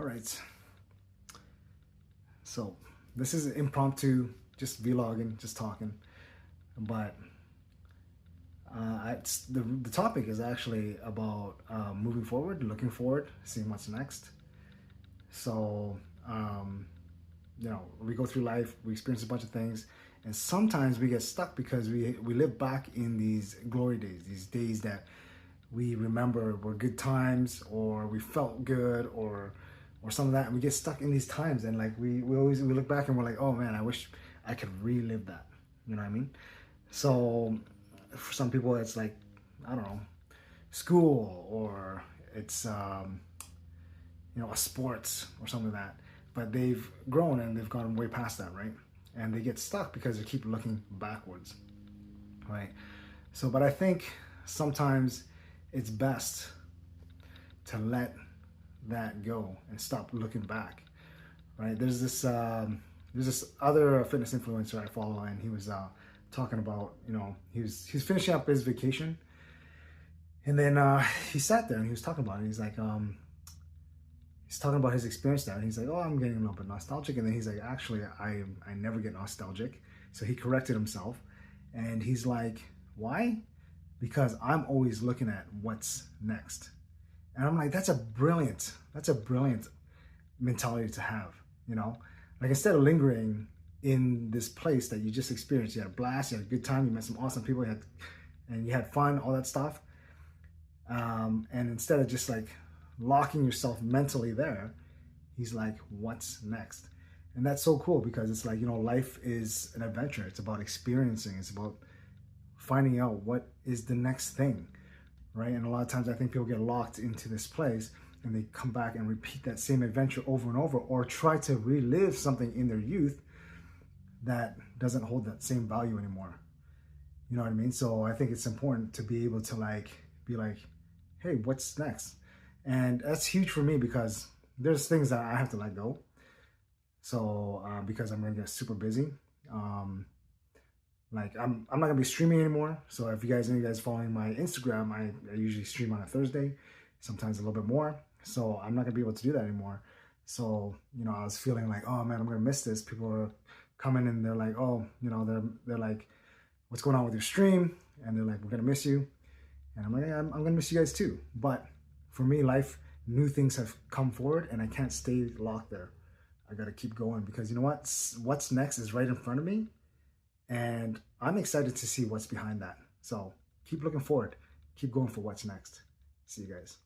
All right. So this is impromptu, just vlogging, just talking. But the topic is actually about moving forward, looking forward, seeing what's next. So, we go through life, we experience a bunch of things, and sometimes we get stuck because we live back in these glory days, these days that we remember were good times, or we felt good, or some of that, and we get stuck in these times, and like we look back and we're like, oh man, I wish I could relive that. You know what I mean? So for some people it's like, I don't know, school, or it's a sports or something like that. But they've grown and they've gone way past that, right? And they get stuck because they keep looking backwards, right? So, but I think sometimes it's best to let that go and stop looking back, right? There's this other fitness influencer I follow, and he was talking about, he's finishing up his vacation, and then he sat there and he was talking about it. He's like, he's talking about his experience there, and he's like, oh, I'm getting a little bit nostalgic, and then he's like, actually, I never get nostalgic. So he corrected himself, and he's like, why? Because I'm always looking at what's next. And I'm like, that's a brilliant mentality to have, like, instead of lingering in this place that you just experienced, you had a blast, you had a good time, you met some awesome people, you had fun, all that stuff. And instead of just like locking yourself mentally there, he's like, what's next? And that's so cool, because it's like, life is an adventure. It's about experiencing, it's about finding out what is the next thing, right? And a lot of times I think people get locked into this place and they come back and repeat that same adventure over and over, or try to relive something in their youth that doesn't hold that same value anymore. You know what I mean? So I think it's important to be able to be like, hey, what's next? And that's huge for me, because there's things that I have to let go. So because I'm gonna get super busy. Like I'm not gonna be streaming anymore. So if any of you guys following my Instagram, I usually stream on a Thursday, sometimes a little bit more. So I'm not gonna be able to do that anymore. So I was feeling like, oh man, I'm gonna miss this. People are coming and they're like, oh, they're like, what's going on with your stream? And they're like, we're gonna miss you. And I'm like, yeah, I'm gonna miss you guys too. But for me, life, new things have come forward, and I can't stay locked there. I gotta keep going, because you know what? What's next is right in front of me. And I'm excited to see what's behind that. So keep looking forward. Keep going for what's next. See you guys.